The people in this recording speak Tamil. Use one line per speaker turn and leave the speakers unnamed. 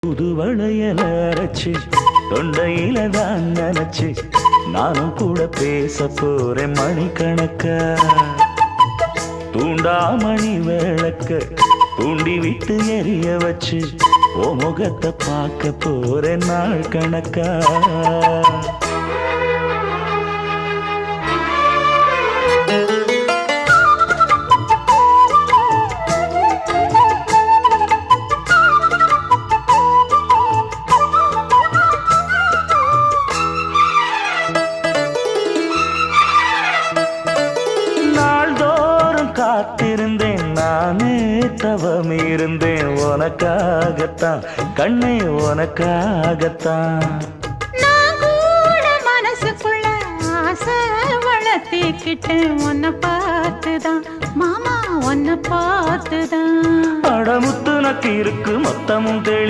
புது வளையல அரைச்சு தொண்டையில தான் நினைச்சு நானும் கூட பேச போறேன் மணிக்கணக்கா. தூண்டாமணி விளக்க தூண்டி விட்டு எரிய வச்சு ஓ முகத்தை பார்க்க போறேன் நாள் கணக்கா. காத்திருந்தேன் நானே தவம் இருந்தேன் உனக்காகத்தான் கண்ணே உனக்காகத்தான்.
நான் கூட மனசுக்குள்ள ஆசை வளர்த்திக்கிட்டேன் உன்னை பார்த்துதான் மாமா உன்னை பார்த்துதான்.
அடமுத்து நக்கு இருக்கு மொத்தமும் தெளி